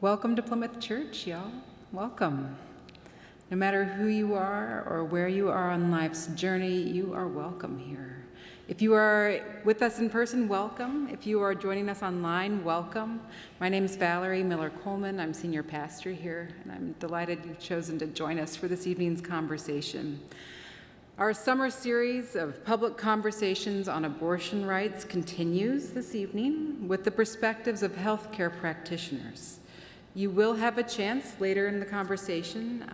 Welcome to Plymouth Church, y'all. Welcome. No matter who you are or where you are on life's journey, you are welcome here. If you are with us in person, welcome. If you are joining us online, welcome. My name is Valerie Miller-Coleman. I'm senior pastor here, and I'm delighted you've chosen to join us for this evening's conversation. Our summer series of public conversations on abortion rights continues this evening with the perspectives of healthcare practitioners. You will have a chance later in the conversation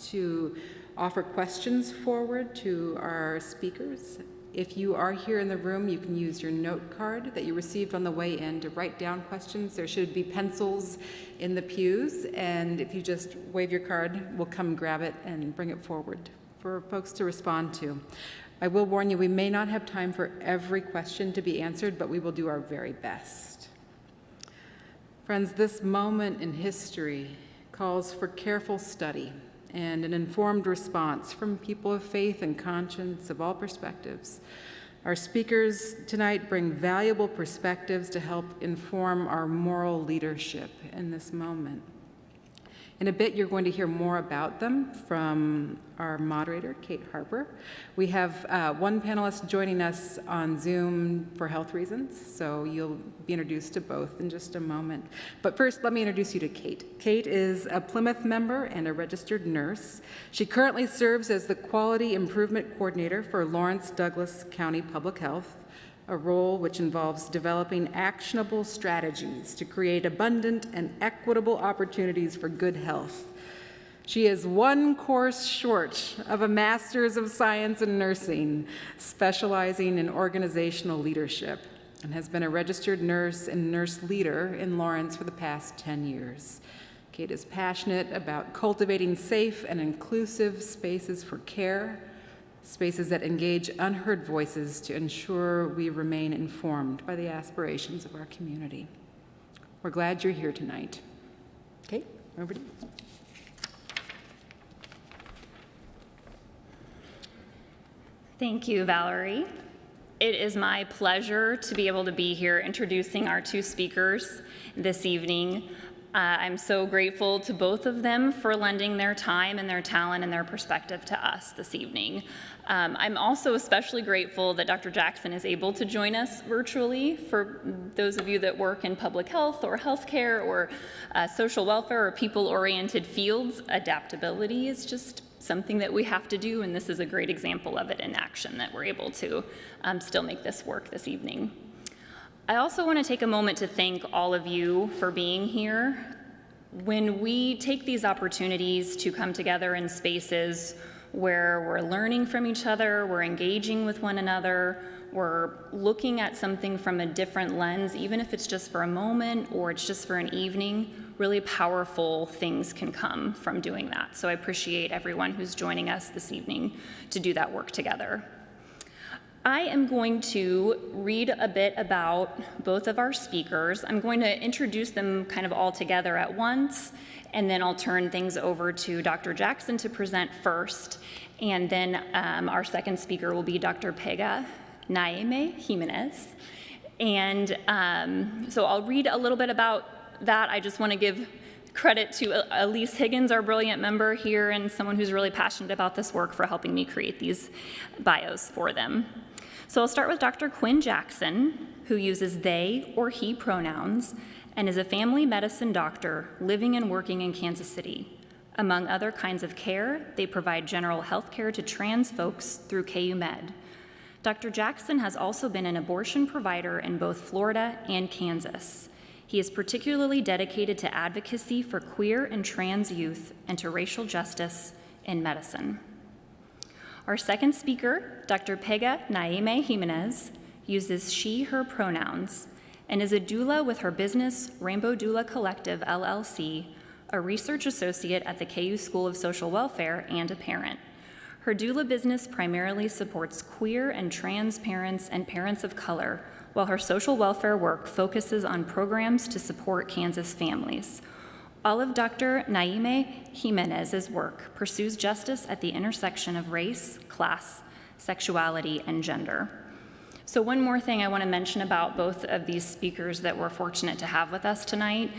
to offer questions forward to our speakers. If you are here in the room, you can use your note card that you received on the way in to write down questions. There should be pencils in the pews, and if you just wave your card, we'll come grab it and bring it forward for folks to respond to. I will warn you, we may not have time for every question to be answered, but we will do our very best. Friends, this moment in history calls for careful study and an informed response from people of faith and conscience of all perspectives. Our speakers tonight bring valuable perspectives to help inform our moral leadership in this moment. In a bit, you're going to hear more about them from our moderator, Kate Harper. We have one panelist joining us on Zoom for health reasons, so you'll be introduced to both in just a moment. But first, let me introduce you to Kate. Kate is a Plymouth member and a registered nurse. She currently serves as the Quality Improvement Coordinator for Lawrence Douglas County Public Health, a role which involves developing actionable strategies to create abundant and equitable opportunities for good health. She is one course short of a Master's of Science in Nursing, specializing in organizational leadership, and has been a registered nurse and nurse leader in Lawrence for the past 10 years. Kate is passionate about cultivating safe and inclusive spaces for care, spaces that engage unheard voices to ensure we remain informed by the aspirations of our community. We're glad you're here tonight. Kate, over to you. Thank you, Valerie. It is my pleasure to be able to be here introducing our two speakers this evening. I'm so grateful to both of them for lending their time and their talent and their perspective to us this evening. I'm also especially grateful that Dr. Jackson is able to join us virtually. For those of you that work in public health or healthcare or social welfare or people-oriented fields, adaptability is just something that we have to do, and this is a great example of it in action, that we're able to still make this work this evening. I also want to take a moment to thank all of you for being here. When we take these opportunities to come together in spaces where we're learning from each other, we're engaging with one another, we're looking at something from a different lens, even if it's just for a moment or it's just for an evening, really powerful things can come from doing that. So I appreciate everyone who's joining us this evening to do that work together. I am going to read a bit about both of our speakers. I'm going to introduce them kind of all together at once, and then I'll turn things over to Dr. Jackson to present first, and then our second speaker will be Dr. Pega Naime Jimenez. And so I'll read a little bit about that. I just want to give credit to Elise Higgins, our brilliant member here, and someone who's really passionate about this work for helping me create these bios for them. So I'll start with Dr. Quinn Jackson, who uses they or he pronouns and is a family medicine doctor living and working in Kansas City. Among other kinds of care, they provide general health care to trans folks through KU Med. Dr. Jackson has also been an abortion provider in both Florida and Kansas. He is particularly dedicated to advocacy for queer and trans youth and to racial justice in medicine. Our second speaker, Dr. Pega Naime Jimenez, uses she, her pronouns and is a doula with her business, Rainbow Doula Collective, LLC, a research associate at the KU School of Social Welfare, and a parent. Her doula business primarily supports queer and trans parents and parents of color, while her social welfare work focuses on programs to support Kansas families. All of Dr. Naime Jimenez's work pursues justice at the intersection of race, class, sexuality, and gender. So one more thing I want to mention about both of these speakers that we're fortunate to have with us tonight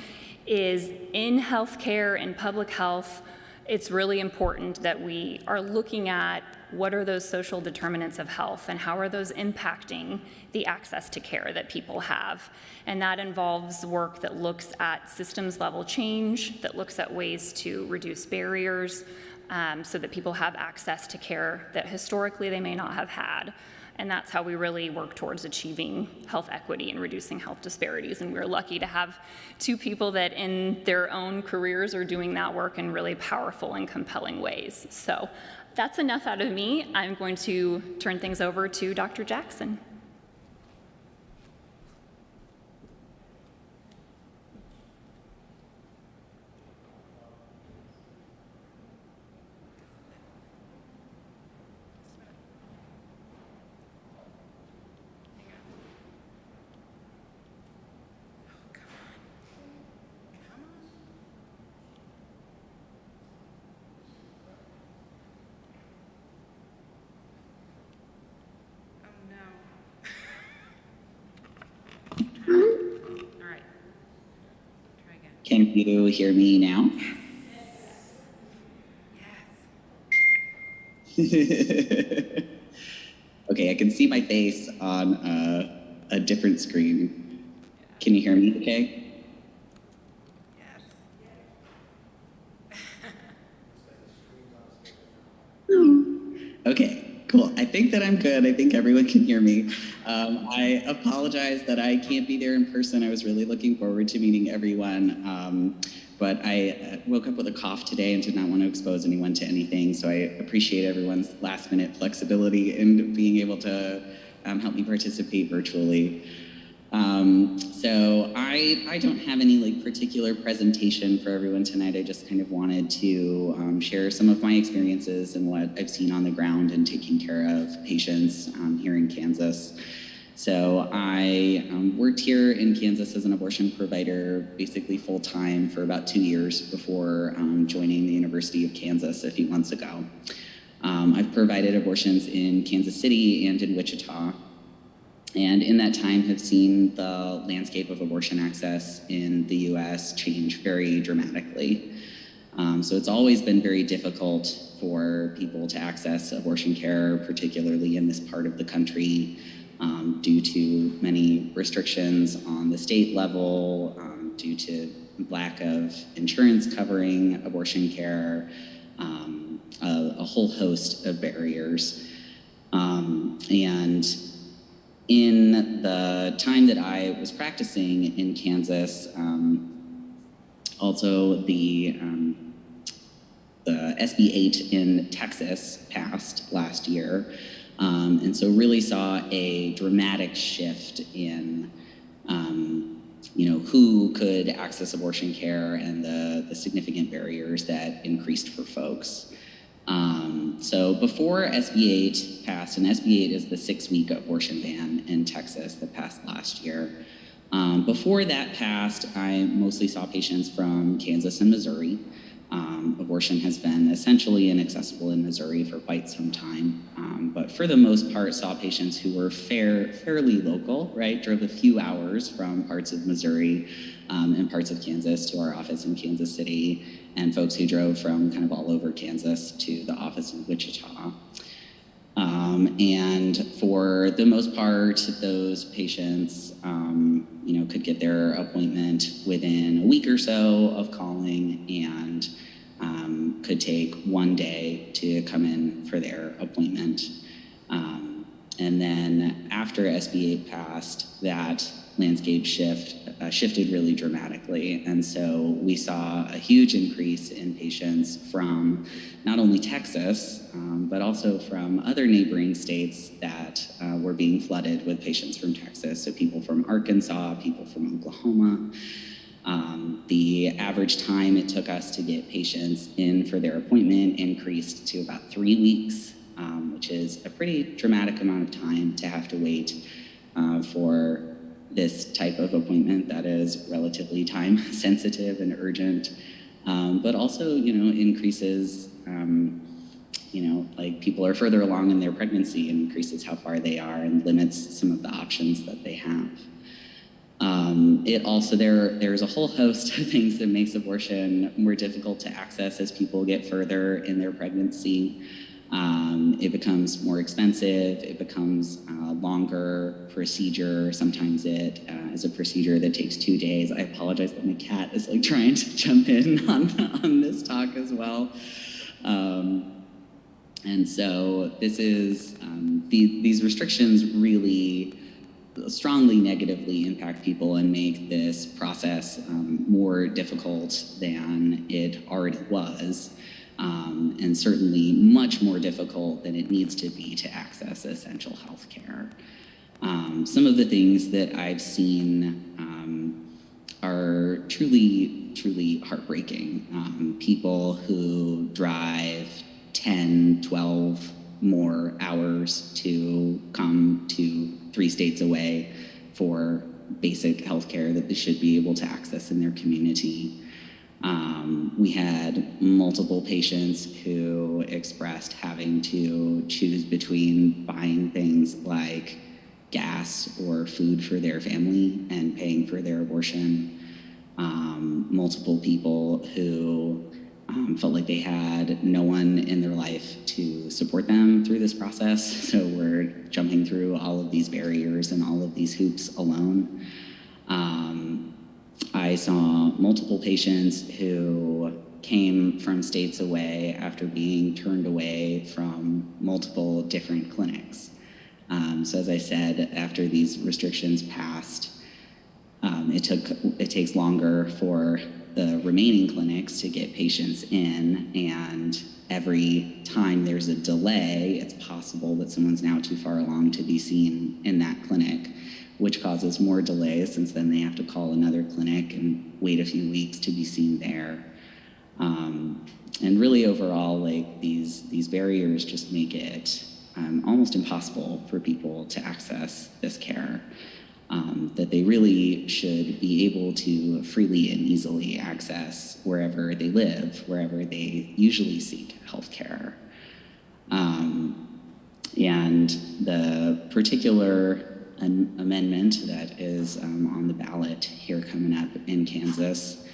is in healthcare and public health, it's really important that we are looking at what are those social determinants of health and how are those impacting the access to care that people have. And that involves work that looks at systems level change, that looks at ways to reduce barriers so that people have access to care that historically they may not have had. And that's how we really work towards achieving health equity and reducing health disparities. And we're lucky to have two people that in their own careers are doing that work in really powerful and compelling ways. So that's enough out of me. I'm going to turn things over to Dr. Jackson. Can you hear me now? Yes. Okay, I can see my face on a different screen. Can you hear me okay? Yes. Okay, cool. I think that I'm good. I think everyone can hear me. I apologize that I can't be there in person. I was really looking forward to meeting everyone, but I woke up with a cough today and did not want to expose anyone to anything, so I appreciate everyone's last-minute flexibility in being able to help me participate virtually. So I don't have any particular presentation for everyone tonight. I just kind of wanted to share some of my experiences and what I've seen on the ground in taking care of patients here in Kansas. So I worked here in Kansas as an abortion provider, basically full-time for about 2 years before joining the University of Kansas a few months ago. I've provided abortions in Kansas City and in Wichita. And in that time have seen the landscape of abortion access in the US change very dramatically. So it's always been very difficult for people to access abortion care, particularly in this part of the country, due to many restrictions on the state level, due to lack of insurance covering abortion care, a whole host of barriers. And in the time that I was practicing in Kansas, also the SB 8 in Texas passed last year, and so really saw a dramatic shift in who could access abortion care and the significant barriers that increased for folks. So before SB 8 passed, and SB 8 is the 6-week abortion ban in Texas that passed last year. Before that passed, I mostly saw patients from Kansas and Missouri. Abortion has been essentially inaccessible in Missouri for quite some time, but for the most part saw patients who were fairly local, right? Drove a few hours from parts of Missouri and parts of Kansas to our office in Kansas City, and folks who drove from kind of all over Kansas to the office in Wichita. And for the most part, those patients, could get their appointment within a week or so of calling, and could take 1 day to come in for their appointment. And then after SB 8 passed, that landscape shifted really dramatically. And so we saw a huge increase in patients from not only Texas, but also from other neighboring states that were being flooded with patients from Texas. So people from Arkansas, people from Oklahoma. The average time it took us to get patients in for their appointment increased to about 3 weeks, which is a pretty dramatic amount of time to have to wait for this type of appointment that is relatively time sensitive and urgent, but also, increases, like people are further along in their pregnancy and increases how far they are and limits some of the options that they have. It also, there's a whole host of things that makes abortion more difficult to access as people get further in their pregnancy. It becomes more expensive, it becomes a longer procedure. Sometimes it is a procedure that takes 2 days. I apologize that my cat is like trying to jump in on this talk as well. And so this is, these restrictions really strongly negatively impact people and make this process more difficult than it already was. And certainly much more difficult than it needs to be to access essential health care. Some of the things that I've seen are truly, truly heartbreaking. People who drive 10, 12 more hours to come to 3 states away for basic health care that they should be able to access in their community. We had multiple patients who expressed having to choose between buying things like gas or food for their family and paying for their abortion. Multiple people who felt like they had no one in their life to support them through this process. So we're jumping through all of these barriers and all of these hoops alone. I saw multiple patients who came from states away after being turned away from multiple different clinics. So as I said, after these restrictions passed, it takes longer for the remaining clinics to get patients in, and every time there's a delay, it's possible that someone's now too far along to be seen in that clinic, which causes more delays since then they have to call another clinic and wait a few weeks to be seen there. And really overall, like these barriers just make it almost impossible for people to access this care. That they really should be able to freely and easily access wherever they live, wherever they usually seek healthcare. And the particular amendment that is on the ballot here coming up in Kansas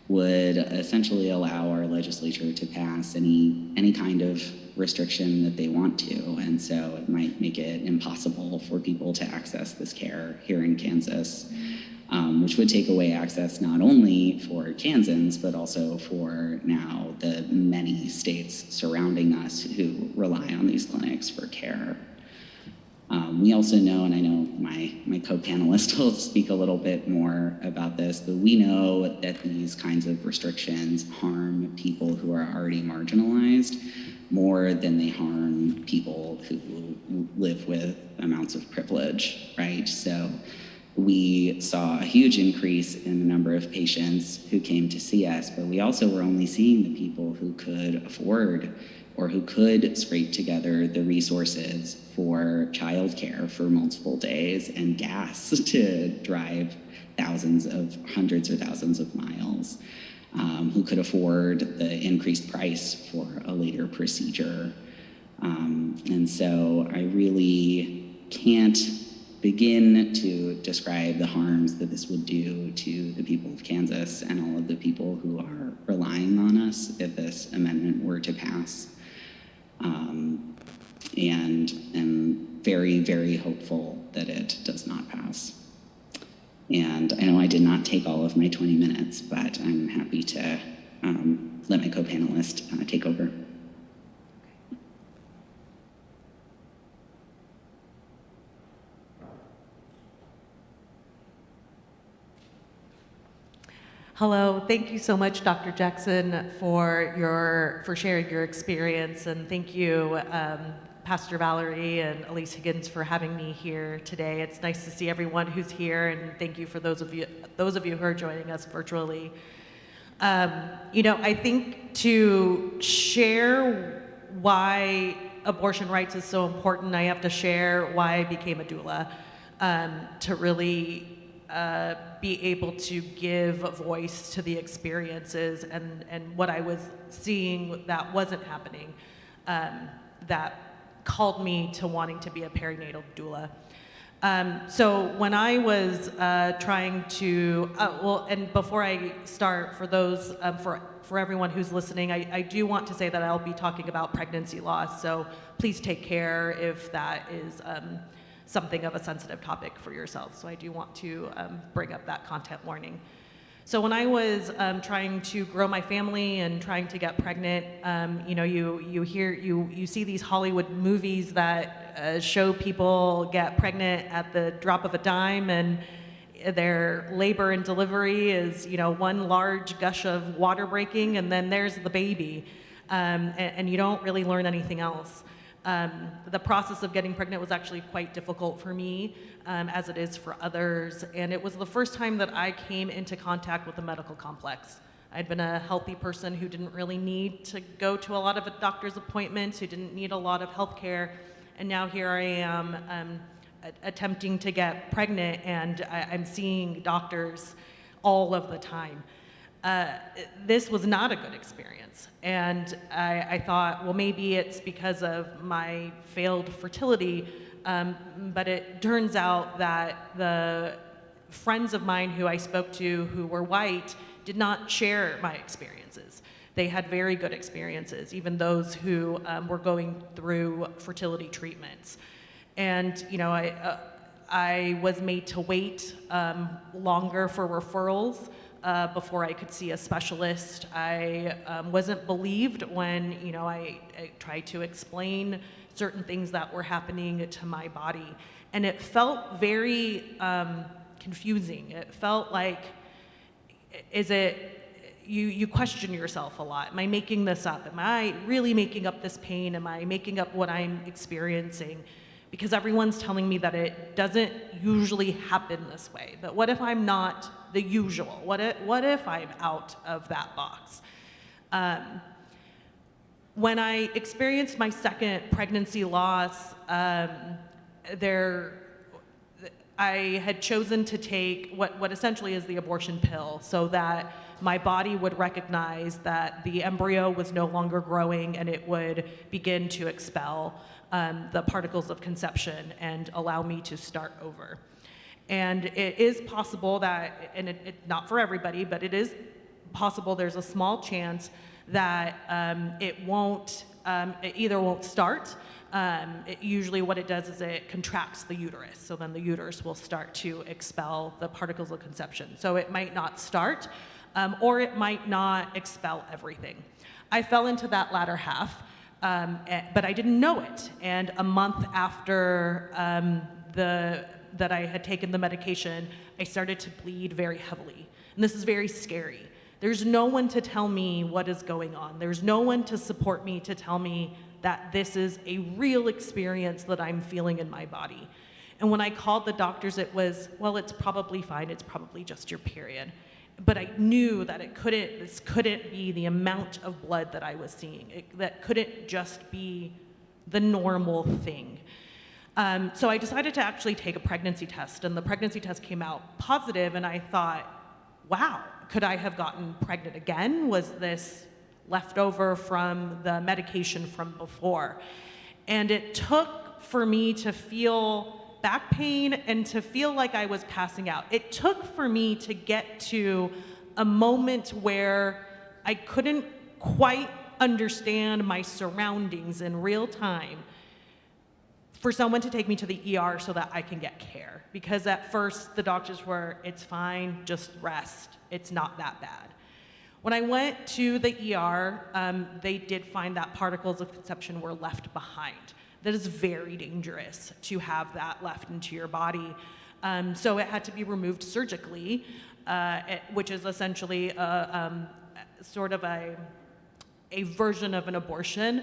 would essentially allow our legislature to pass any kind of restriction that they want to. And so it might make it impossible for people to access this care here in Kansas, which would take away access not only for Kansans, but also for now the many states surrounding us who rely on these clinics for care. We also know, and I know my co-panelist will speak a little bit more about this, but we know that these kinds of restrictions harm people who are already marginalized more than they harm people who live with amounts of privilege, right? So we saw a huge increase in the number of patients who came to see us, but we also were only seeing the people who could afford or who could scrape together the resources for childcare for multiple days and gas to drive hundreds or thousands of miles, who could afford the increased price for a later procedure. And so I really can't begin to describe the harms that this would do to the people of Kansas and all of the people who are relying on us if this amendment were to pass. And am very, very hopeful that it does not pass. And I know I did not take all of my 20 minutes, but I'm happy to let my co-panelist take over. Hello, thank you so much, Dr. Jackson, for sharing your experience, and thank you, Pastor Valerie and Elise Higgins, for having me here today. It's nice to see everyone who's here, and thank you for those of you who are joining us virtually. I think to share why abortion rights is so important, I have to share why I became a doula, to really be able to give voice to the experiences and what I was seeing that wasn't happening, that called me to wanting to be a perinatal doula. So when I was trying to, and before I start, for those, for everyone who's listening, I do want to say that I'll be talking about pregnancy loss, so please take care if that is something of a sensitive topic for yourself. So I do want to bring up that content warning. So when I was trying to grow my family and trying to get pregnant, you see these Hollywood movies that show people get pregnant at the drop of a dime, and their labor and delivery is, one large gush of water breaking, and then there's the baby, and you don't really learn anything else. The process of getting pregnant was actually quite difficult for me, as it is for others, and it was the first time that I came into contact with the medical complex. I'd been a healthy person who didn't really need to go to a lot of doctor's appointments, who didn't need a lot of health care, and now here I am attempting to get pregnant, and I'm seeing doctors all of the time. This was not a good experience, and I thought, well, maybe it's because of my failed fertility, but it turns out that the friends of mine who I spoke to who were white did not share my experiences. They had very good experiences, even those who were going through fertility treatments. And I was made to wait longer for referrals before I could see a specialist. I wasn't believed when I tried to explain certain things that were happening to my body. And it felt very confusing. It felt like, you question yourself a lot. Am I making this up? Am I really making up this pain? Am I making up what I'm experiencing? Because everyone's telling me that it doesn't usually happen this way. But what if I'm not the usual? What if I'm out of that box? When I experienced my second pregnancy loss, I had chosen to take what essentially is the abortion pill, so that my body would recognize that the embryo was no longer growing, and it would begin to expel the particles of conception and allow me to start over. And it is possible that, and it not for everybody, but it is possible there's a small chance that it either won't start. Usually what it does is it contracts the uterus, so then the uterus will start to expel the particles of conception. So it might not start, or it might not expel everything. I fell into that latter half, but I didn't know it. And a month after that I had taken the medication, I started to bleed very heavily. And this is very scary. There's no one to tell me what is going on. There's no one to support me, to tell me that this is a real experience that I'm feeling in my body. And when I called the doctors, it was, well, it's probably fine. It's probably just your period. But I knew that this couldn't be the amount of blood that I was seeing. That couldn't just be the normal thing. So I decided to actually take a pregnancy test, and the pregnancy test came out positive, and I thought, wow, could I have gotten pregnant again? Was this left over from the medication from before? And it took for me to feel back pain and to feel like I was passing out. It took for me to get to a moment where I couldn't quite understand my surroundings in real time for someone to take me to the ER so that I can get care. Because at first the doctors were, it's fine, just rest. It's not that bad. When I went to the ER, they did find that particles of conception were left behind. That is very dangerous to have that left into your body. So it had to be removed surgically, which is essentially sort of a version of an abortion,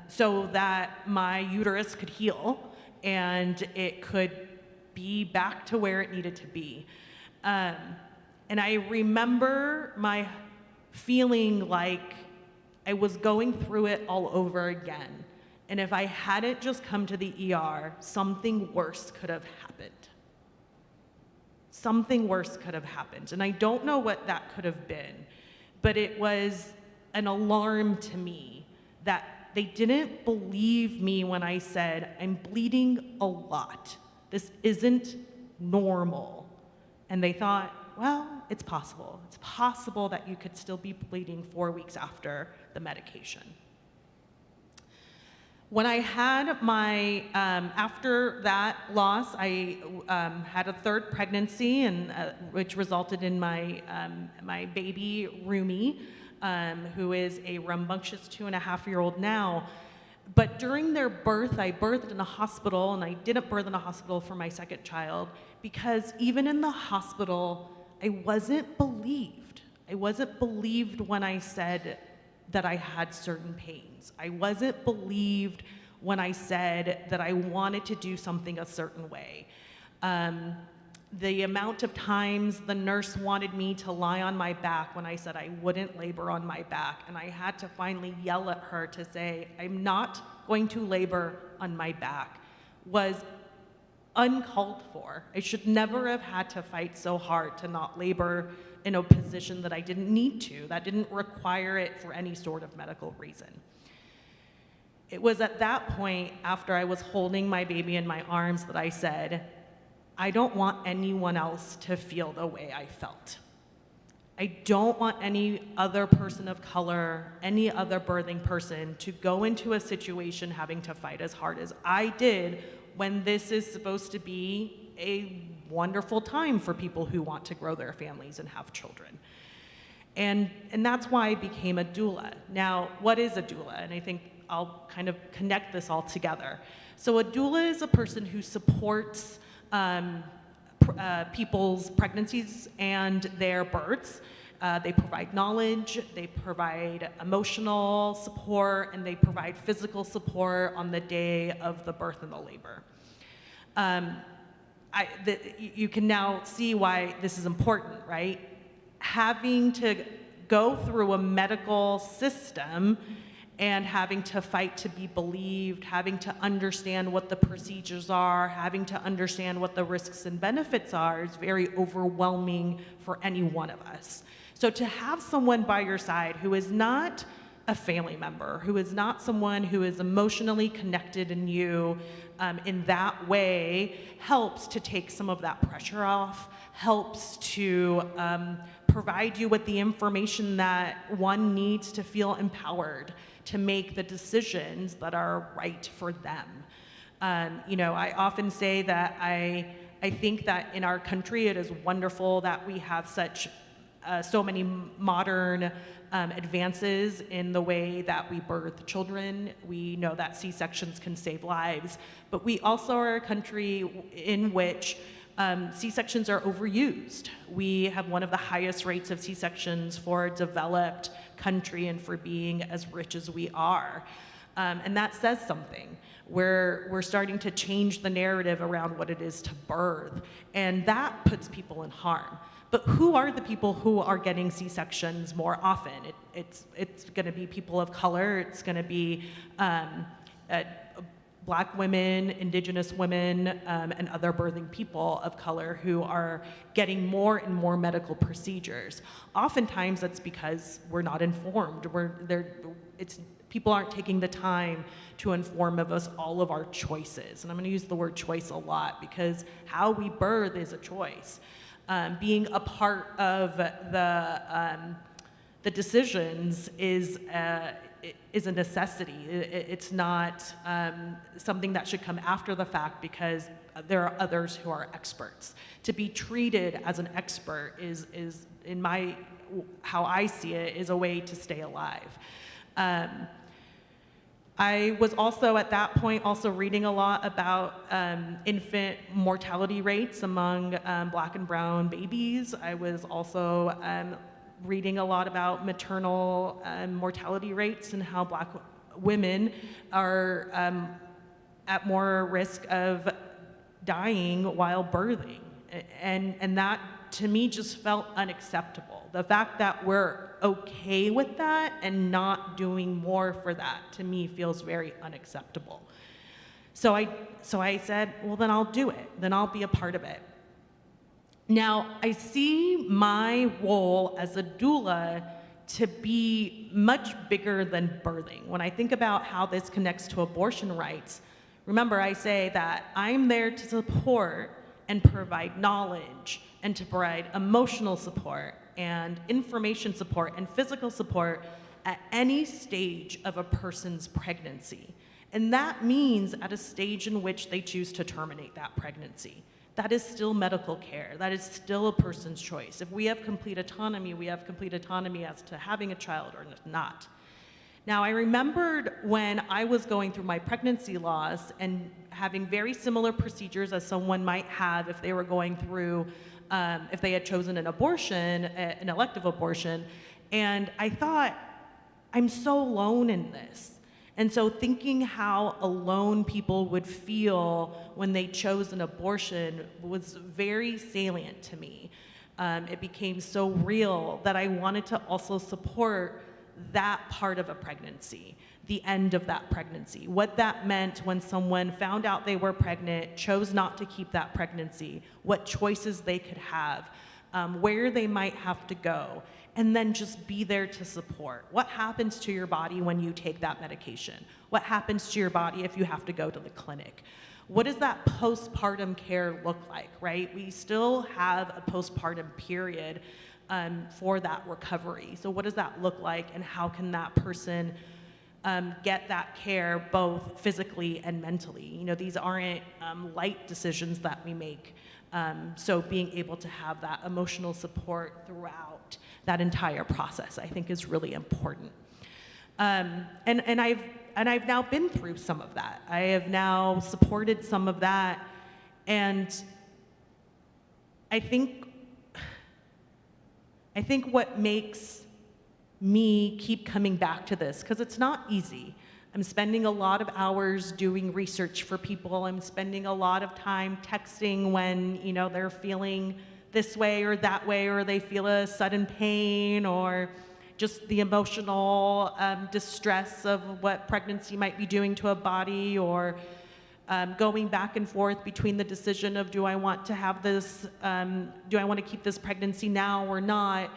so that my uterus could heal and it could be back to where it needed to be. And I remember my feeling like I was going through it all over again. And if I hadn't just come to the ER, something worse could have happened. Something worse could have happened. And I don't know what that could have been, but it was an alarm to me that they didn't believe me when I said, I'm bleeding a lot. This isn't normal. And they thought, well, it's possible. It's possible that you could still be bleeding 4 weeks after the medication. When I had my, after that loss, I had a third pregnancy, and which resulted in my, my baby, Rumi, who is a rambunctious 2.5-year-old now. But during their birth, I birthed in a hospital, and I didn't birth in a hospital for my second child, because even in the hospital, I wasn't believed. I wasn't believed when I said that I had certain pains. I wasn't believed when I said that I wanted to do something a certain way. The amount of times the nurse wanted me to lie on my back when I said I wouldn't labor on my back, and I had to finally yell at her to say, I'm not going to labor on my back, was uncalled for. I should never have had to fight so hard to not labor in a position that I didn't need to, that didn't require it for any sort of medical reason. It was at that point, after I was holding my baby in my arms, that I said, I don't want anyone else to feel the way I felt. I don't want any other person of color, any other birthing person to go into a situation having to fight as hard as I did when this is supposed to be a wonderful time for people who want to grow their families and have children. And that's why I became a doula. Now, what is a doula? And I think I'll kind of connect this all together. So a doula is a person who supports people's pregnancies and their births. They provide knowledge, they provide emotional support, and they provide physical support on the day of the birth and the labor. You can now see why this is important, right? Having to go through a medical system and having to fight to be believed, having to understand what the procedures are, having to understand what the risks and benefits are is very overwhelming for any one of us. So to have someone by your side who is not a family member, who is not someone who is emotionally connected in you in that way, helps to take some of that pressure off, helps to provide you with the information that one needs to feel empowered to make the decisions that are right for them. I often say that I think that in our country it is wonderful that we have so many modern advances in the way that we birth children. We know that C-sections can save lives, but we also are a country in which C-sections are overused. We have one of the highest rates of C-sections for a developed country and for being as rich as we are. And that says something. We're starting to change the narrative around what it is to birth, and that puts people in harm. But who are the people who are getting C-sections more often? It's going to be people of color. It's going to be Black women, Indigenous women, and other birthing people of color who are getting more and more medical procedures. Oftentimes, that's because we're not informed. People aren't taking the time to inform of us all of our choices. And I'm going to use the word choice a lot because how we birth is a choice. Being a part of the decisions is a necessity. It's not something that should come after the fact because there are others who are experts. To be treated as an expert is in how I see it, is a way to stay alive. I was also at that point also reading a lot about infant mortality rates among Black and brown babies. I was also reading a lot about maternal mortality rates and how Black women are at more risk of dying while birthing. And that, to me, just felt unacceptable. The fact that we're okay with that and not doing more for that, to me, feels very unacceptable. So I said, well, then I'll do it. Then I'll be a part of it. Now, I see my role as a doula to be much bigger than birthing. When I think about how this connects to abortion rights, Remember, I say that I'm there to support and provide knowledge and to provide emotional support and information support and physical support at any stage of a person's pregnancy. And that means at a stage in which they choose to terminate that pregnancy. That is still medical care. That is still a person's choice. If we have complete autonomy, we have complete autonomy as to having a child or not. Now, I remembered when I was going through my pregnancy loss and having very similar procedures as someone might have if they were going through, if they had chosen an abortion, an elective abortion, and I thought, I'm so alone in this. And so thinking how alone people would feel when they chose an abortion was very salient to me. It became so real that I wanted to also support that part of a pregnancy, the end of that pregnancy, what that meant when someone found out they were pregnant, chose not to keep that pregnancy, what choices they could have, where they might have to go, and then just be there to support. What happens to your body when you take that medication? What happens to your body if you have to go to the clinic? What does that postpartum care look like, right? We still have a postpartum period for that recovery. So what does that look like, and how can that person get that care both physically and mentally? You know, these aren't light decisions that we make. So being able to have that emotional support throughout that entire process, I think, is really important. And I've now been through some of that. I have now supported some of that, and I think what makes me keep coming back to this, because it's not easy. I'm spending a lot of hours doing research for people. I'm spending a lot of time texting when, you know, they're feeling this way or that way, or they feel a sudden pain, or just the emotional distress of what pregnancy might be doing to a body, or going back and forth between the decision of, do I want to have this, do I want to keep this pregnancy now or not?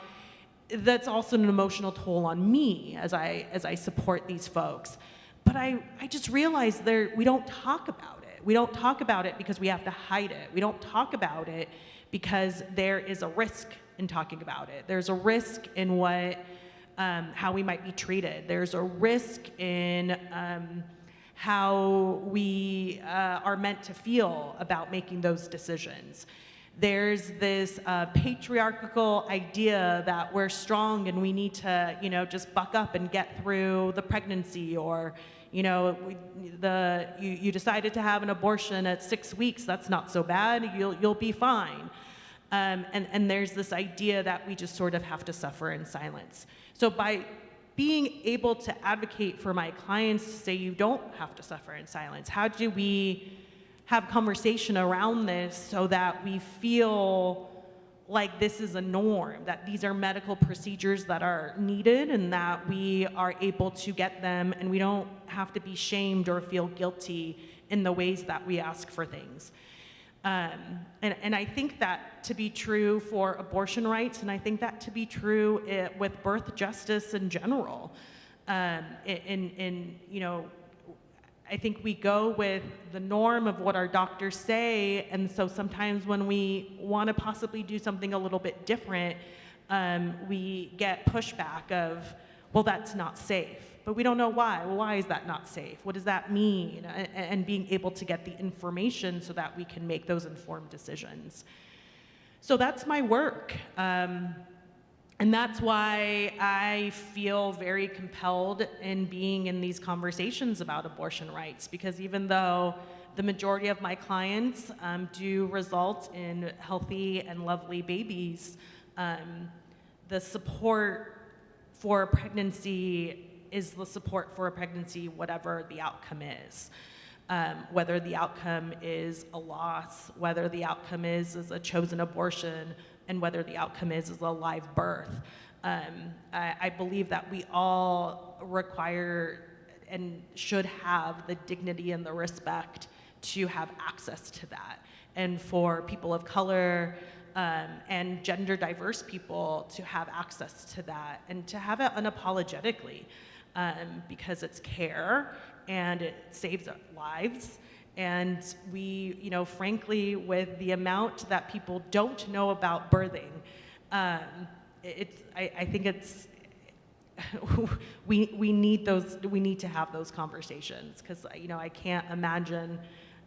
That's also an emotional toll on me as I support these folks. But I just realized we don't talk about it. We don't talk about it because we have to hide it. We don't talk about it because there is a risk in talking about it. There's a risk in how we might be treated. There's a risk in how we are meant to feel about making those decisions. There's this patriarchal idea that we're strong and we need to, you know, just buck up and get through the pregnancy, or, you know, you decided to have an abortion at 6 weeks. That's not so bad. You'll be fine. And there's this idea that we just sort of have to suffer in silence. So by being able to advocate for my clients to say you don't have to suffer in silence, how do we have conversation around this so that we feel like this is a norm, that these are medical procedures that are needed and that we are able to get them, and we don't have to be shamed or feel guilty in the ways that we ask for things. And I think that to be true for abortion rights, and I think that to be true with birth justice in general. You know, I think we go with the norm of what our doctors say, and so sometimes when we want to possibly do something a little bit different, we get pushback of, well, that's not safe. But we don't know why. Well, why is that not safe? What does that mean? And being able to get the information so that we can make those informed decisions. So that's my work. And that's why I feel very compelled in being in these conversations about abortion rights, because even though the majority of my clients do result in healthy and lovely babies, the support for a pregnancy is the support for a pregnancy, whatever the outcome is. Whether the outcome is a loss, whether the outcome is a chosen abortion, and whether the outcome is a live birth. I believe that we all require and should have the dignity and the respect to have access to that. And for people of color and gender diverse people to have access to that and to have it unapologetically, because it's care and it saves lives And we, frankly, with the amount that people don't know about birthing, I think it's, we need to have those conversations, because, I can't imagine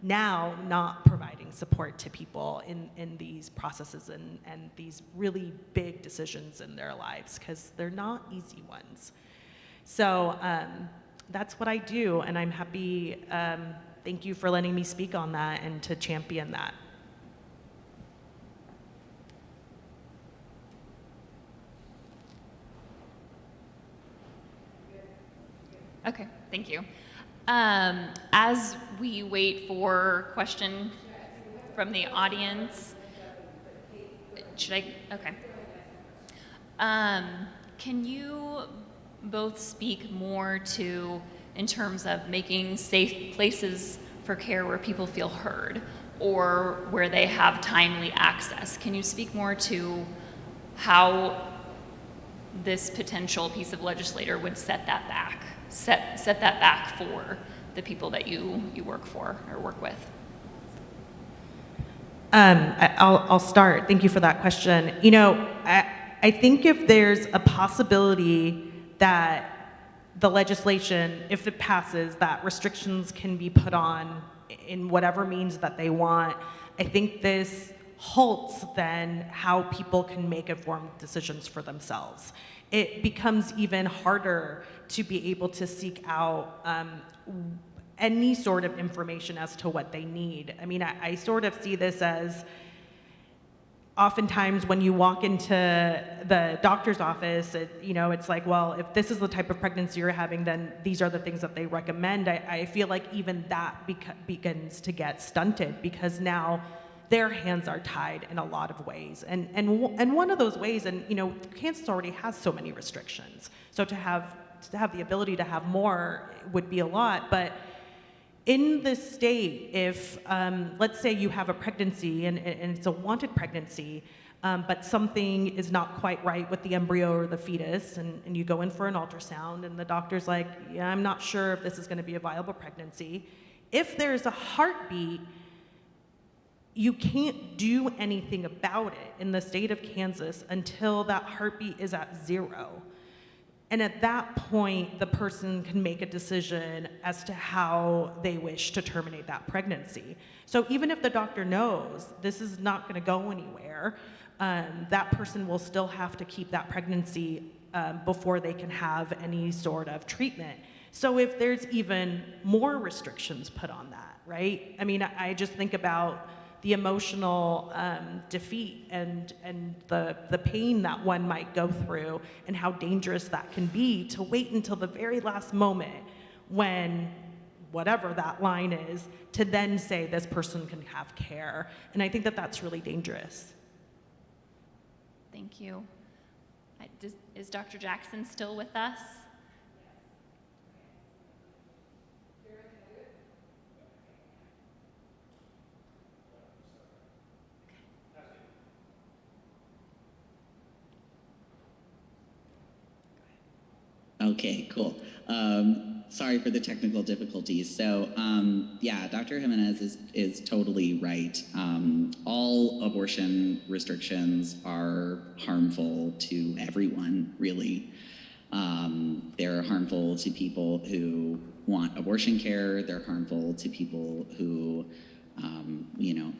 now not providing support to people in these processes and these really big decisions in their lives, because they're not easy ones. So that's what I do, and I'm happy. Thank you for letting me speak on that and to champion that. Okay, thank you. As we wait for question from the audience, should I? Okay. Can you both speak more to, in terms of making safe places for care where people feel heard or where they have timely access? Can you speak more to how this potential piece of legislation would set that back for the people that you work for or work with? I'll start. Thank you for that question. I think if there's a possibility that the legislation, if it passes, that restrictions can be put on in whatever means that they want, I think this halts then how people can make informed decisions for themselves. It becomes even harder to be able to seek out any sort of information as to what they need. I mean, I sort of see this as, oftentimes when you walk into the doctor's office, it's like, well, if this is the type of pregnancy you're having, then these are the things that they recommend. I feel like even that begins to get stunted, because now their hands are tied in a lot of ways. And one of those ways, and Kansas already has so many restrictions, so to have the ability to have more would be a lot. But in this state, if let's say you have a pregnancy and it's a wanted pregnancy, but something is not quite right with the embryo or the fetus, and you go in for an ultrasound and the doctor's like, yeah, I'm not sure if this is going to be a viable pregnancy. If there's a heartbeat, you can't do anything about it in the state of Kansas until that heartbeat is at 0. And at that point, the person can make a decision as to how they wish to terminate that pregnancy. So even if the doctor knows this is not going to go anywhere, that person will still have to keep that pregnancy before they can have any sort of treatment. So if there's even more restrictions put on that, right? I mean, I just think about the emotional defeat and the pain that one might go through, and how dangerous that can be to wait until the very last moment, when whatever that line is, to then say this person can have care. And I think that that's really dangerous. Thank you. Is Dr. Jackson still with us? Okay, cool. Sorry for the technical difficulties. So, yeah, Dr. Jimenez is totally right. All abortion restrictions are harmful to everyone, really. They're harmful to people who want abortion care. They're harmful to people who,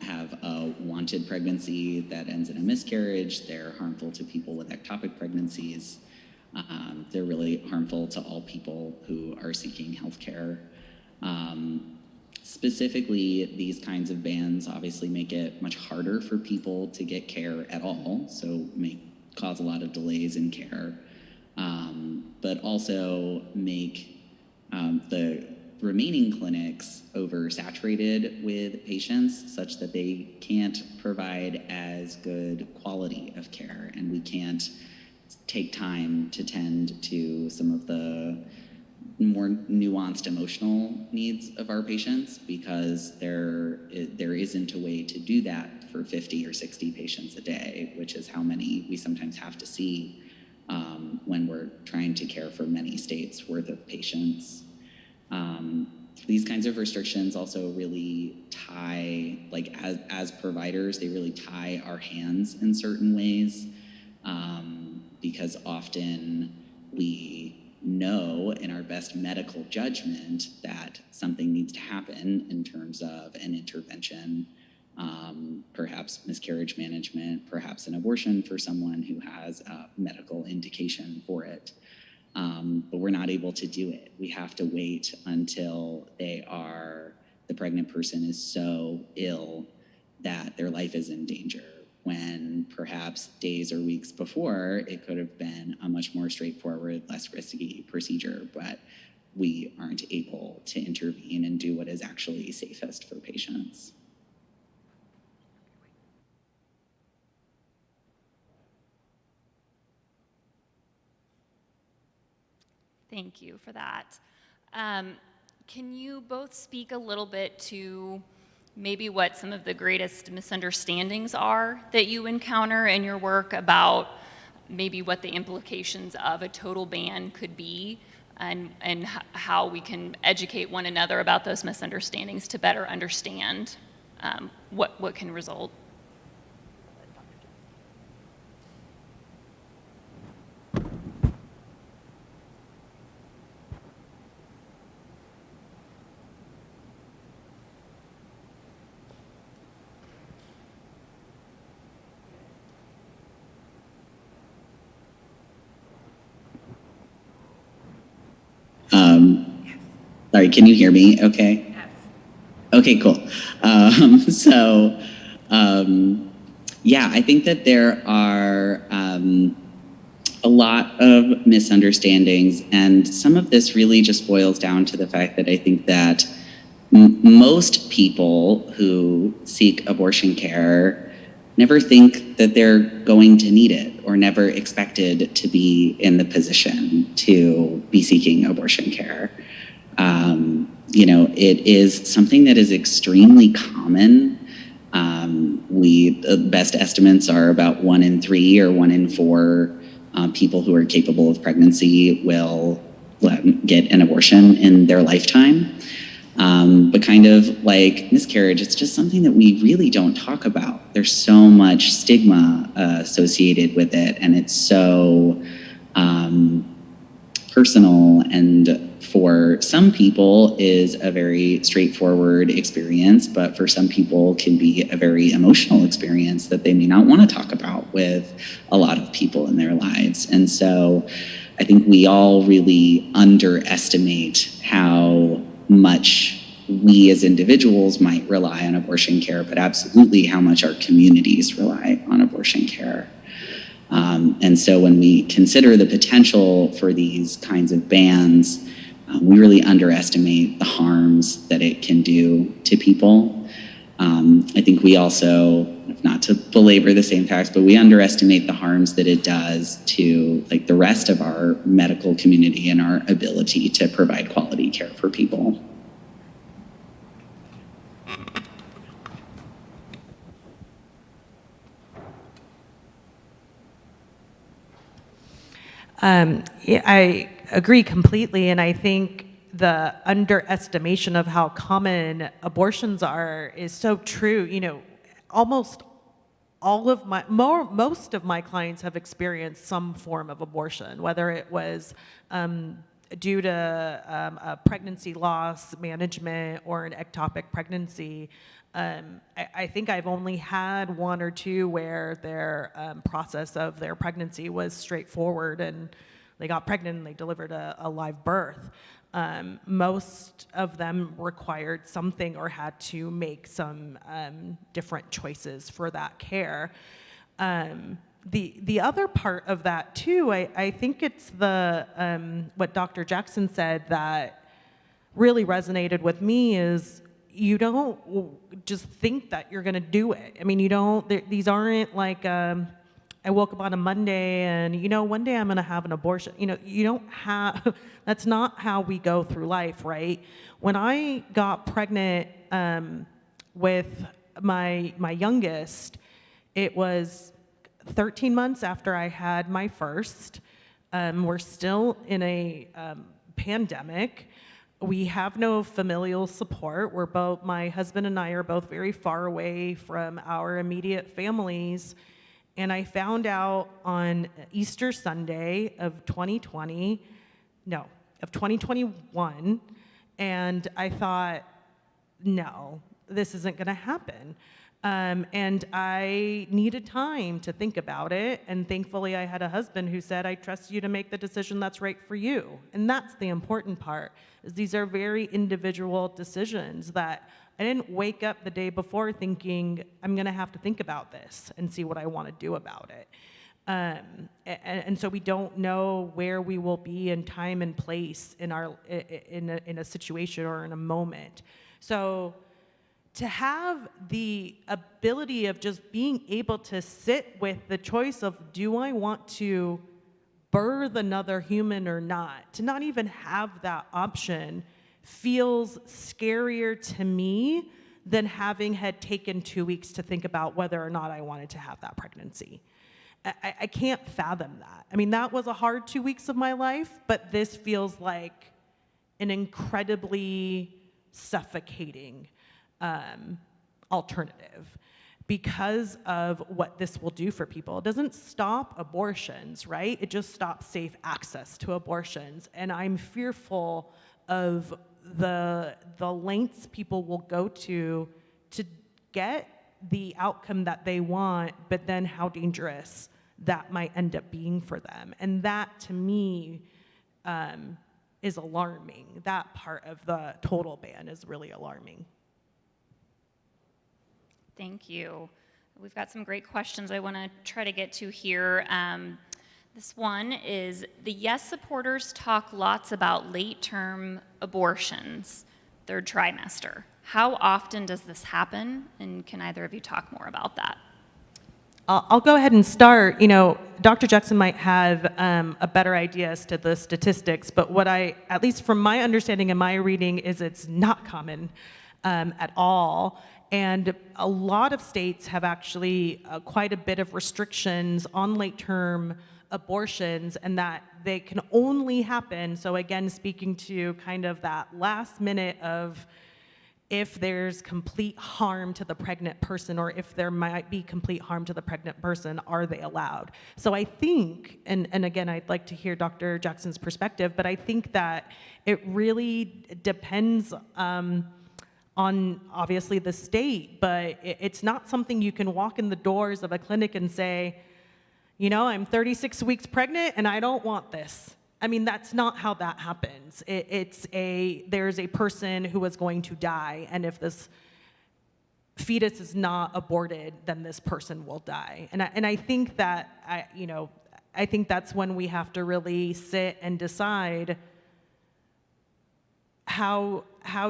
have a wanted pregnancy that ends in a miscarriage. They're harmful to people with ectopic pregnancies. They're really harmful to all people who are seeking health care. Specifically, these kinds of bans obviously make it much harder for people to get care at all, so cause a lot of delays in care, but also make the remaining clinics oversaturated with patients, such that they can't provide as good quality of care, and we can't take time to tend to some of the more nuanced emotional needs of our patients, because there isn't a way to do that for 50 or 60 patients a day, which is how many we sometimes have to see when we're trying to care for many states worth of patients. these kinds of restrictions also really tie, like as providers, they really tie our hands in certain ways, because often we know in our best medical judgment that something needs to happen in terms of an intervention, perhaps miscarriage management, perhaps an abortion for someone who has a medical indication for it. But we're not able to do it. We have to wait until the pregnant person is so ill that their life is in danger, when perhaps days or weeks before, it could have been a much more straightforward, less risky procedure, but we aren't able to intervene and do what is actually safest for patients. Thank you for that. Can you both speak a little bit to maybe what some of the greatest misunderstandings are that you encounter in your work about maybe what the implications of a total ban could be, and how we can educate one another about those misunderstandings to better understand what can result? Sorry, can you hear me okay? Yes. Okay, cool. Yeah, I think that there are a lot of misunderstandings, and some of this really just boils down to the fact that I think that most people who seek abortion care never think that they're going to need it, or never expected to be in the position to be seeking abortion care. It is something that is extremely common. The best estimates are about 1 in 3 or 1 in 4 people who are capable of pregnancy will get an abortion in their lifetime. But kind of like miscarriage, it's just something that we really don't talk about. There's so much stigma associated with it, and it's so personal, and for some people is a very straightforward experience, but for some people can be a very emotional experience that they may not want to talk about with a lot of people in their lives. And so I think we all really underestimate how much we as individuals might rely on abortion care, but absolutely how much our communities rely on abortion care. And so when we consider the potential for these kinds of bans, we really underestimate the harms that it can do to people. I think we also, not to belabor the same facts, but we underestimate the harms that it does to the rest of our medical community and our ability to provide quality care for people. I agree completely, and I think the underestimation of how common abortions are is so true. Almost all of most of my clients have experienced some form of abortion, whether it was due to a pregnancy loss management or an ectopic pregnancy. I think I've only had 1 or 2 where their process of their pregnancy was straightforward and they got pregnant and they delivered a live birth. Most of them required something or had to make some different choices for that care. The other part of that too, I think it's what Dr. Jackson said that really resonated with me is you don't just think that you're going to do it. I mean, these aren't like, I woke up on a Monday and, one day I'm going to have an abortion. You don't have, that's not how we go through life, right? When I got pregnant with my youngest, it was 13 months after I had my first. We're still in a pandemic. we have no familial support. My husband and I are both very far away from our immediate families. And I found out on Easter Sunday of 2021, and I thought, no, this isn't going to happen. And I needed time to think about it. And thankfully, I had a husband who said, I trust you to make the decision that's right for you. And that's the important part, is these are very individual decisions that I didn't wake up the day before thinking, I'm going to have to think about this and see what I want to do about it. And so we don't know where we will be in time and place in a situation or in a moment. So to have the ability of just being able to sit with the choice of, do I want to birth another human or not, to not even have that option feels scarier to me than having had taken 2 weeks to think about whether or not I wanted to have that pregnancy. I can't fathom that. I mean, that was a hard 2 weeks of my life, but this feels like an incredibly suffocating alternative because of what this will do for people. It doesn't stop abortions, right? It just stops safe access to abortions. And I'm fearful of the lengths people will go to get the outcome that they want, but then how dangerous that might end up being for them. And that, to me, is alarming. That part of the total ban is really alarming. Thank you. We've got some great questions I want to try to get to here. This one is, the yes supporters talk lots about late-term abortions, third trimester. How often does this happen? And can either of you talk more about that? I'll go ahead and start. You know, Dr. Jackson might have a better idea as to the statistics, but what at least from my understanding and my reading, is it's not common at all. And a lot of states have actually quite a bit of restrictions on late-term abortions, and that they can only happen. So again, speaking to kind of that last minute of if there's complete harm to the pregnant person, or if there might be complete harm to the pregnant person, are they allowed? So I think, and again, I'd like to hear Dr. Jackson's perspective, but I think that it really depends on obviously the state, but it's not something you can walk in the doors of a clinic and say, you know, I'm 36 weeks pregnant and I don't want this. I mean, that's not how that happens. There's a person who is going to die, and if this fetus is not aborted, then this person will die. And I think that, I think that's when we have to really sit and decide, how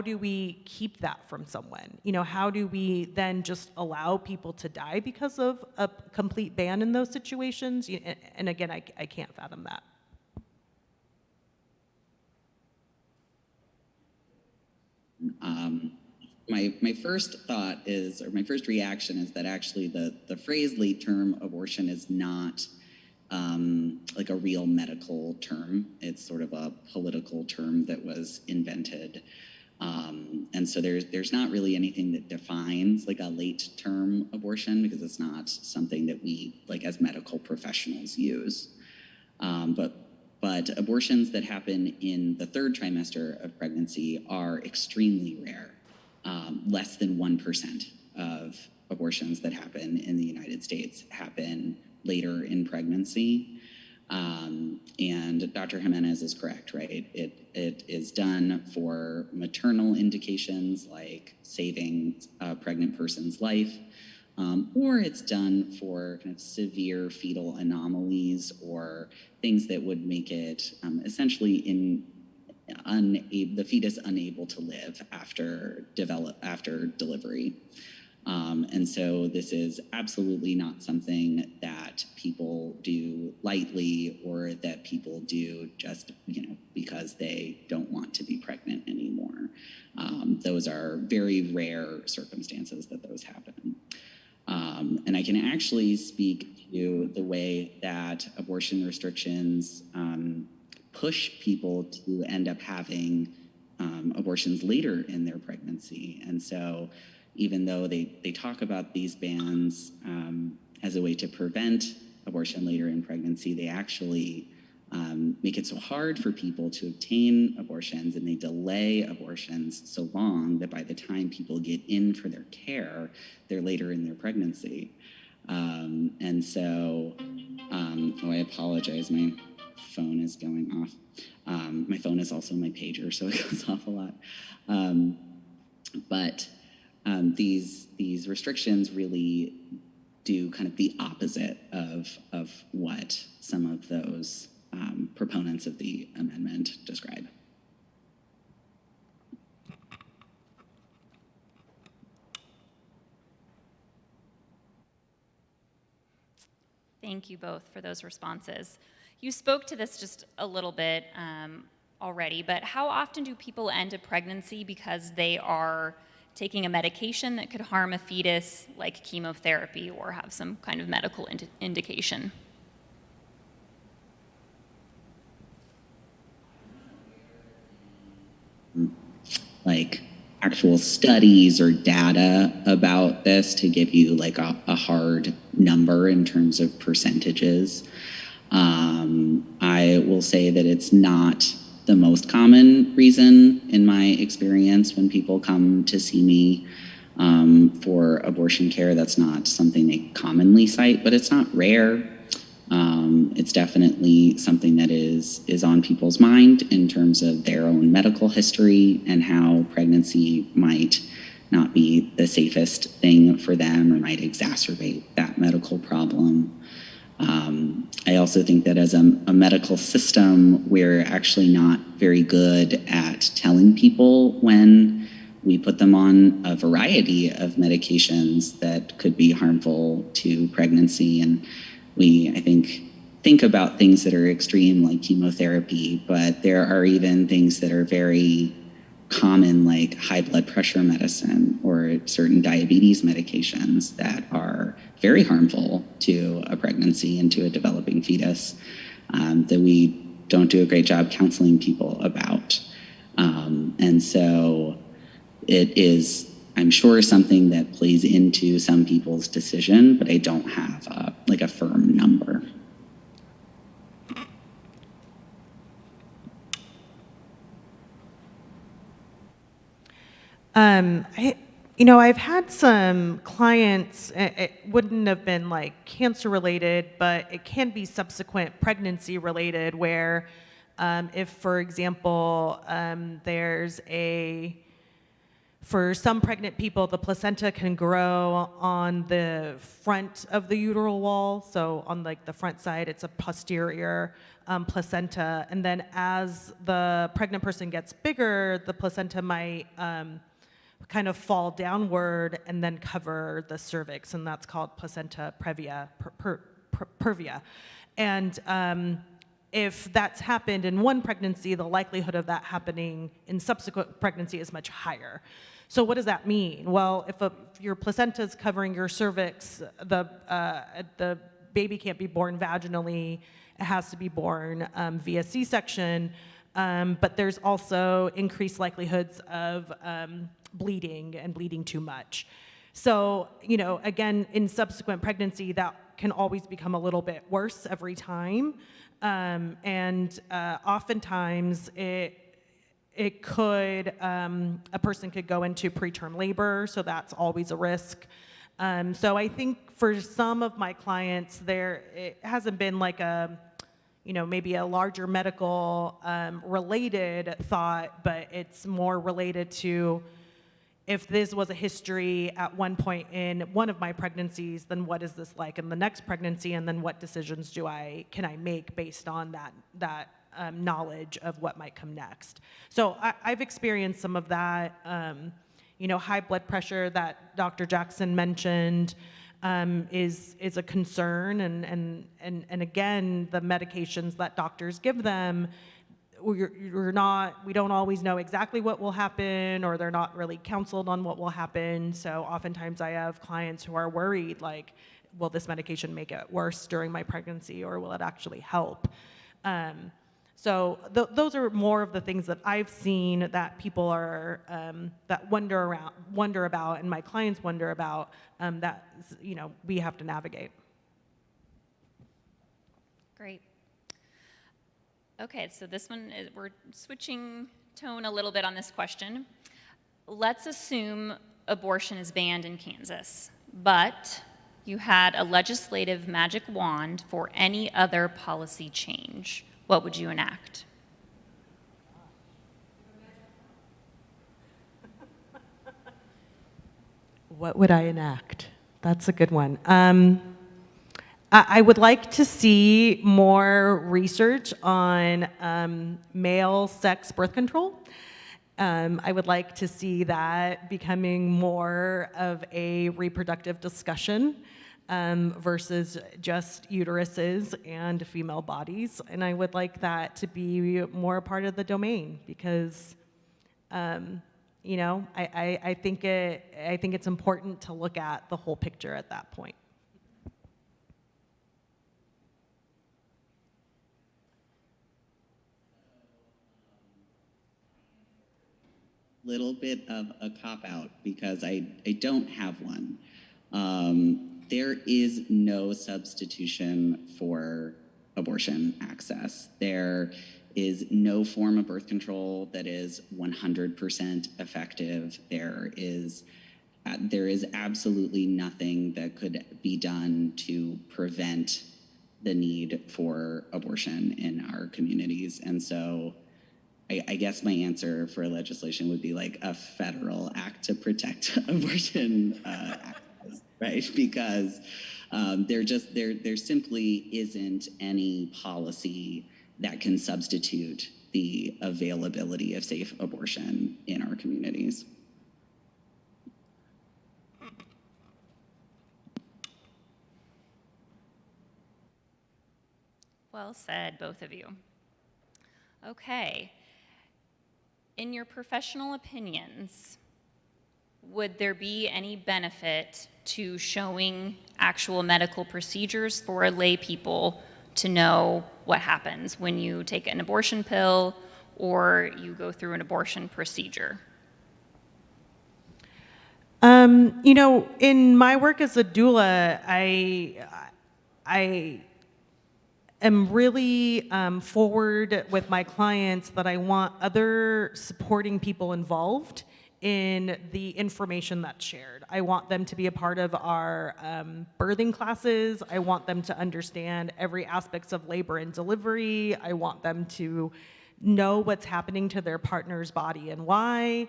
do we keep that from someone? You know, how do we then just allow people to die because of a complete ban in those situations? And again, I can't fathom that. My first thought is, or my first reaction is that actually the phrase late-term abortion is not like a real medical term. It's sort of a political term that was invented. And so there's not really anything that defines like a late-term abortion, because it's not something that we, like as medical professionals, use. But abortions that happen in the third trimester of pregnancy are extremely rare. Less than 1% of abortions that happen in the United States happen later in pregnancy. And Dr. Jimenez is correct, right? It is done for maternal indications like saving a pregnant person's life, or it's done for kind of severe fetal anomalies or things that would make it essentially the fetus unable to live after delivery. And so this is absolutely not something that people do lightly, or that people do just, because they don't want to be pregnant anymore. Those are very rare circumstances that those happen. And I can actually speak to the way that abortion restrictions push people to end up having abortions later in their pregnancy. And so even though they talk about these bans as a way to prevent abortion later in pregnancy, they actually make it so hard for people to obtain abortions, and they delay abortions so long that by the time people get in for their care, they're later in their pregnancy. And so, oh, I apologize, my phone is going off. My phone is also my pager, so it goes off a lot. But these restrictions really do kind of the opposite of what some of those proponents of the amendment describe. Thank you both for those responses. You spoke to this just a little bit already, but how often do people end a pregnancy because they are taking a medication that could harm a fetus, like chemotherapy, or have some kind of medical indication? Like actual studies or data about this to give you like a hard number in terms of percentages. I will say that it's not the most common reason in my experience when people come to see me for abortion care. That's not something they commonly cite, but it's not rare. It's definitely something that is on people's mind in terms of their own medical history and how pregnancy might not be the safest thing for them or might exacerbate that medical problem. I also think that as a medical system, we're actually not very good at telling people when we put them on a variety of medications that could be harmful to pregnancy. And we, I think about things that are extreme like chemotherapy, but there are even things that are very common like high blood pressure medicine or certain diabetes medications that are very harmful to a pregnancy and to a developing fetus that we don't do a great job counseling people about. And so it is, I'm sure, something that plays into some people's decision, but I don't have a firm number. I've had some clients, it wouldn't have been like cancer related, but it can be subsequent pregnancy related where if, for example, for some pregnant people, the placenta can grow on the front of the uteral wall. So on like the front side, it's a posterior placenta. And then as the pregnant person gets bigger, the placenta might kind of fall downward and then cover the cervix, and that's called Placenta Previa. Previa. And if that's happened in one pregnancy, the likelihood of that happening in subsequent pregnancy is much higher. So what does that mean? Well, if your placenta is covering your cervix, the baby can't be born vaginally. It has to be born via C-section. But there's also increased likelihoods of bleeding and bleeding too much. So, again, in subsequent pregnancy, that can always become a little bit worse every time. And oftentimes it could, a person could go into preterm labor, so that's always a risk. So I think for some of my clients, it hasn't been like maybe a larger medical related thought, but it's more related to if this was a history at one point in one of my pregnancies, then what is this like in the next pregnancy, and then what decisions can I make based on that knowledge of what might come next. So I've experienced some of that, high blood pressure that Dr. Jackson mentioned. Is a concern, and again, the medications that doctors give them, we don't always know exactly what will happen, or they're not really counseled on what will happen. So oftentimes I have clients who are worried, like, will this medication make it worse during my pregnancy, or will it actually help? So those are more of the things that I've seen that people are that wonder about, and my clients wonder about, that we have to navigate. Great. Okay, so this one, we're switching tone a little bit on this question. Let's assume abortion is banned in Kansas, but you had a legislative magic wand for any other policy change. What would you enact? What would I enact? That's a good one. I would like to see more research on male sex birth control. I would like to see that becoming more of a reproductive discussion versus just uteruses and female bodies. And I would like that to be more a part of the domain because, I think it's important to look at the whole picture at that point. Little bit of a cop-out because I don't have one. There is no substitution for abortion access. There is no form of birth control that is 100% effective. There is absolutely nothing that could be done to prevent the need for abortion in our communities. And so I guess my answer for legislation would be like a federal act to protect abortion access, right? Because there simply isn't any policy that can substitute the availability of safe abortion in our communities. Well said, both of you. Okay. In your professional opinions, would there be any benefit to showing actual medical procedures for lay people to know what happens when you take an abortion pill or you go through an abortion procedure? In my work as a doula, I am really forward with my clients that I want other supporting people involved in the information that's shared. I want them to be a part of our birthing classes. I want them to understand every aspects of labor and delivery. I want them to know what's happening to their partner's body and why.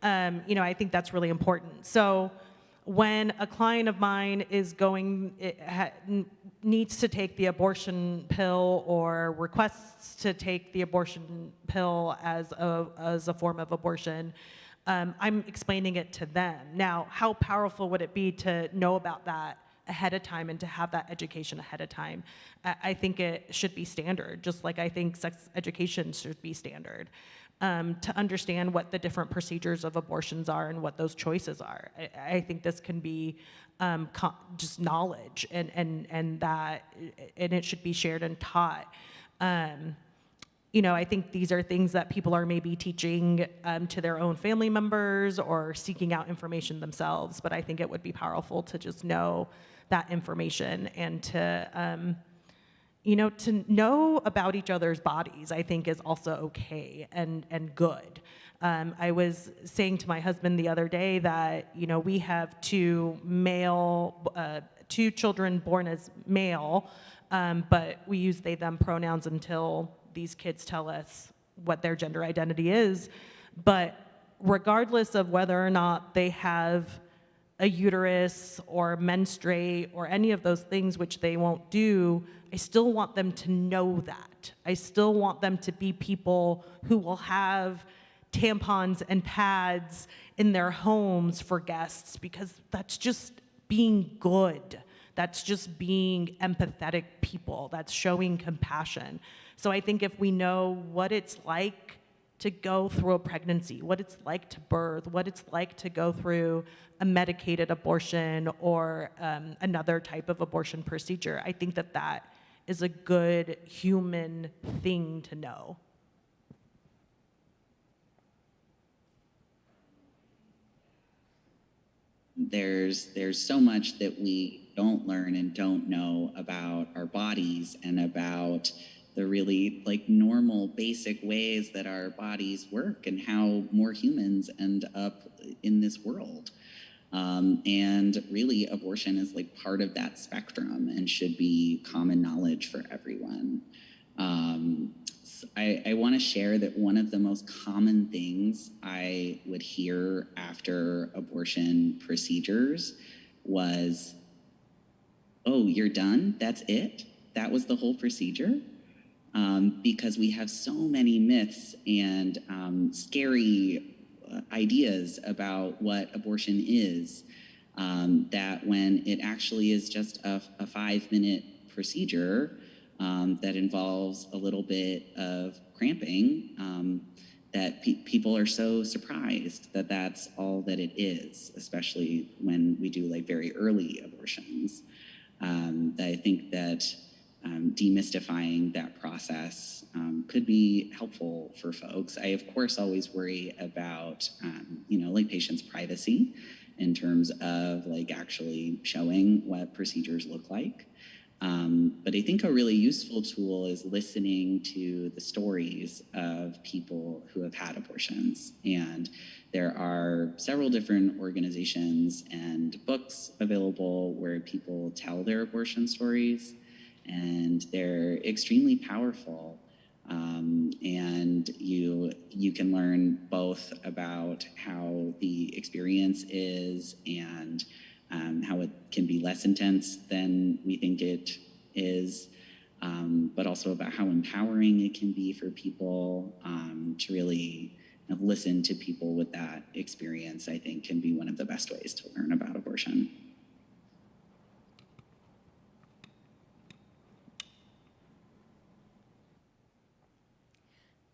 I think that's really important. So when a client of mine is needs to take the abortion pill or requests to take the abortion pill as a form of abortion, I'm explaining it to them. Now, how powerful would it be to know about that ahead of time and to have that education ahead of time? I think it should be standard, just like I think sex education should be standard. To understand what the different procedures of abortions are and what those choices are. I think this can be just knowledge and that, and it should be shared and taught. I think these are things that people are maybe teaching to their own family members or seeking out information themselves, but I think it would be powerful to just know that information and to know about each other's bodies, I think is also okay and good. I was saying to my husband the other day that, we have two children born as male, but we use they, them pronouns until these kids tell us what their gender identity is. But regardless of whether or not they have a uterus or menstruate or any of those things, which they won't do, I still want them to know that. I still want them to be people who will have tampons and pads in their homes for guests, because that's just being good. That's just being empathetic people. That's showing compassion. So I think if we know what it's like to go through a pregnancy, what it's like to birth, what it's like to go through a medicated abortion or another type of abortion procedure, I think that is a good human thing to know? There's so much that we don't learn and don't know about our bodies and about the really like normal basic ways that our bodies work and how more humans end up in this world. And really abortion is like part of that spectrum and should be common knowledge for everyone. I want to share that one of the most common things I would hear after abortion procedures was, "Oh, you're done? That's it? That was the whole procedure?" Because we have so many myths and scary ideas about what abortion is, that when it actually is just a 5-minute procedure, that involves a little bit of cramping, that people are so surprised that that's all that it is, especially when we do like very early abortions. That I think that demystifying that process could be helpful for folks. I, of course, always worry about, like patients' privacy in terms of like actually showing what procedures look like. But I think a really useful tool is listening to the stories of people who have had abortions. And there are several different organizations and books available where people tell their abortion stories, and they're extremely powerful. And you can learn both about how the experience is and how it can be less intense than we think it is, but also about how empowering it can be for people to really listen to people with that experience. I think can be one of the best ways to learn about abortion.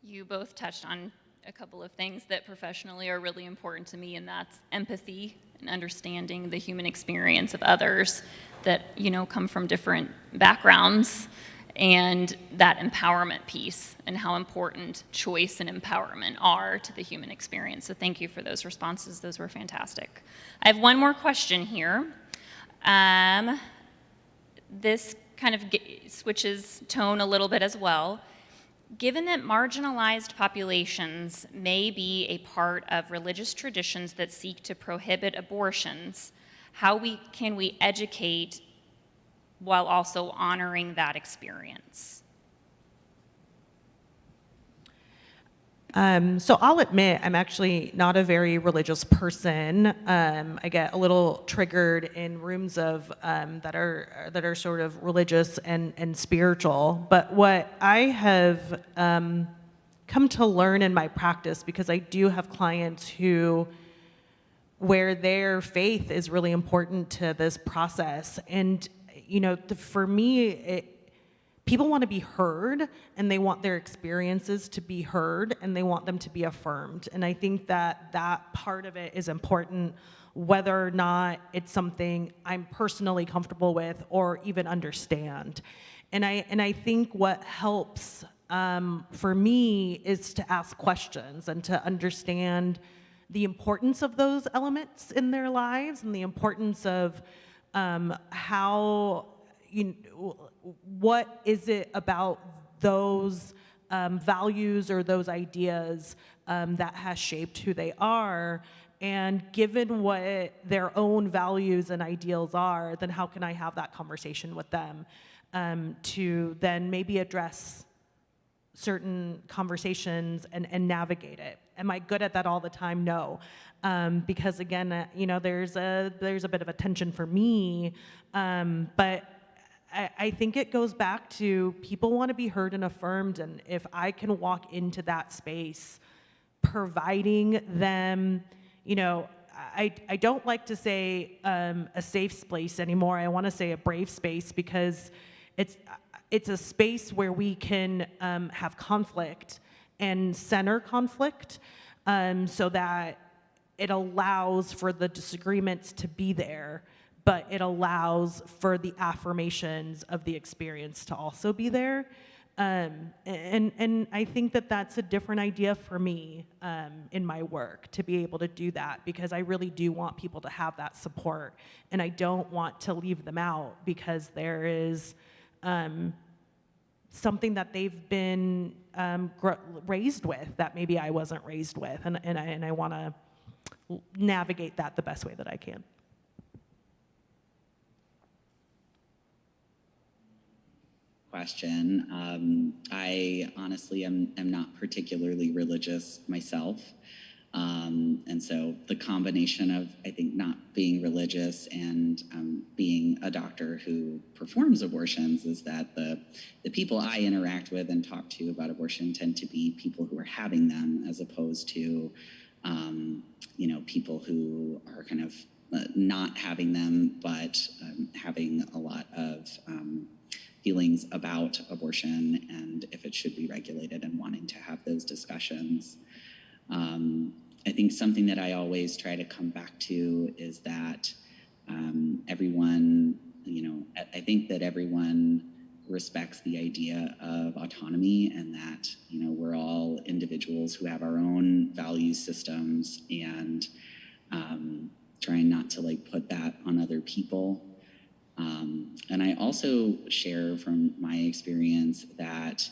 You both touched on a couple of things that professionally are really important to me, and that's empathy and understanding the human experience of others that, come from different backgrounds, and that empowerment piece and how important choice and empowerment are to the human experience. So thank you for those responses. Those were fantastic. I have one more question here. This kind of switches tone a little bit as well. Given that marginalized populations may be a part of religious traditions that seek to prohibit abortions, how can we educate while also honoring that experience? So I'll admit I'm actually not a very religious person. I get a little triggered in rooms of that are sort of religious and spiritual. But what I have come to learn in my practice, because I do have clients where their faith is really important to this process, and for me, people want to be heard, and they want their experiences to be heard, and they want them to be affirmed. And I think that part of it is important, whether or not it's something I'm personally comfortable with or even understand. And I think what helps for me is to ask questions and to understand the importance of those elements in their lives and the importance of how, what is it about those values or those ideas that has shaped who they are? And given what their own values and ideals are, then how can I have that conversation with them to then maybe address certain conversations and navigate it? Am I good at that all the time? No. Because again, there's a bit of a tension for me, but I think it goes back to people want to be heard and affirmed, and if I can walk into that space, providing them, I don't like to say a safe space anymore. I want to say a brave space, because it's a space where we can have conflict and center conflict, so that it allows for the disagreements to be there, but it allows for the affirmations of the experience to also be there. And I think that that's a different idea for me in my work, to be able to do that, because I really do want people to have that support, and I don't want to leave them out because there is something that they've been raised with that maybe I wasn't raised with, and I want to navigate that the best way that I can. Question. I honestly am not particularly religious myself. And so the combination of, I think, not being religious and being a doctor who performs abortions is that the people I interact with and talk to about abortion tend to be people who are having them, as opposed to, people who are kind of not having them, but having a lot of feelings about abortion and if it should be regulated, and wanting to have those discussions. I think something that I always try to come back to is that everyone, I think that everyone respects the idea of autonomy, and that, we're all individuals who have our own value systems, and trying not to put that on other people. And I also share from my experience that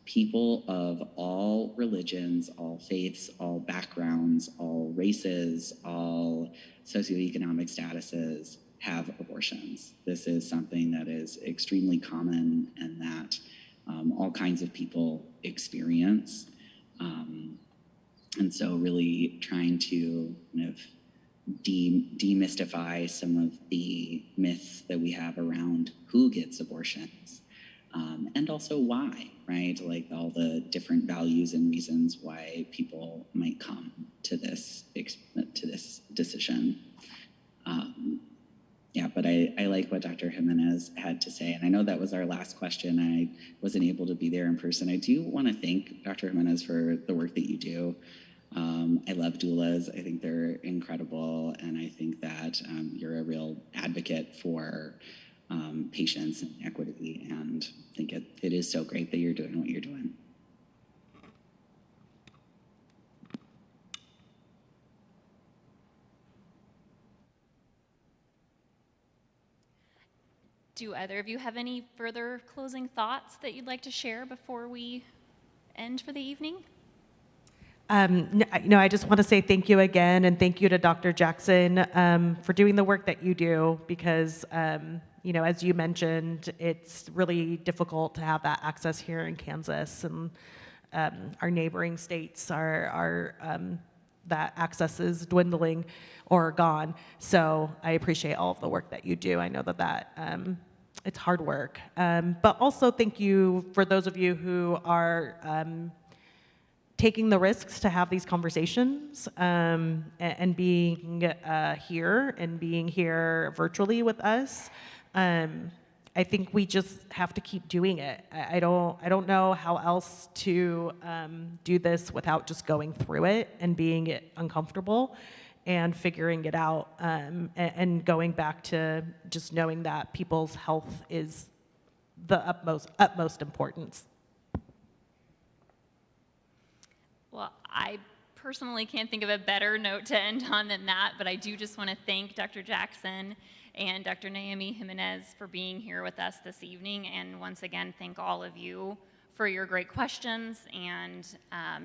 people of all religions, all faiths, all backgrounds, all races, all socioeconomic statuses have abortions. This is something that is extremely common, and that all kinds of people experience. And so really trying to kind of demystify some of the myths that we have around who gets abortions, and also why, right? All the different values and reasons why people might come to this decision. But I like what Dr. Jimenez had to say, and I know that was our last question. I wasn't able to be there in person. I do want to thank Dr. Jimenez for the work that you do. I love doulas. I think they're incredible, and I think that you're a real advocate for patients and equity, and I think it is so great that you're doing what you're doing. Do either of you have any further closing thoughts that you'd like to share before we end for the evening? I just want to say thank you again, and thank you to Dr. Jackson for doing the work that you do, because, as you mentioned, it's really difficult to have that access here in Kansas, and our neighboring states are that access is dwindling or gone. So I appreciate all of the work that you do. I know that it's hard work. But also thank you for those of you who are taking the risks to have these conversations, and being here, and being here virtually with us. I think we just have to keep doing it. I don't know how else to do this without just going through it and being uncomfortable and figuring it out, and going back to just knowing that people's health is the utmost importance. Well, I personally can't think of a better note to end on than that, but I do just want to thank Dr. Jackson and Dr. Naomi Jimenez for being here with us this evening, and once again, thank all of you for your great questions and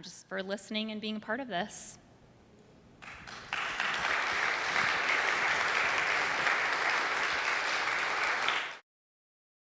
just for listening and being a part of this.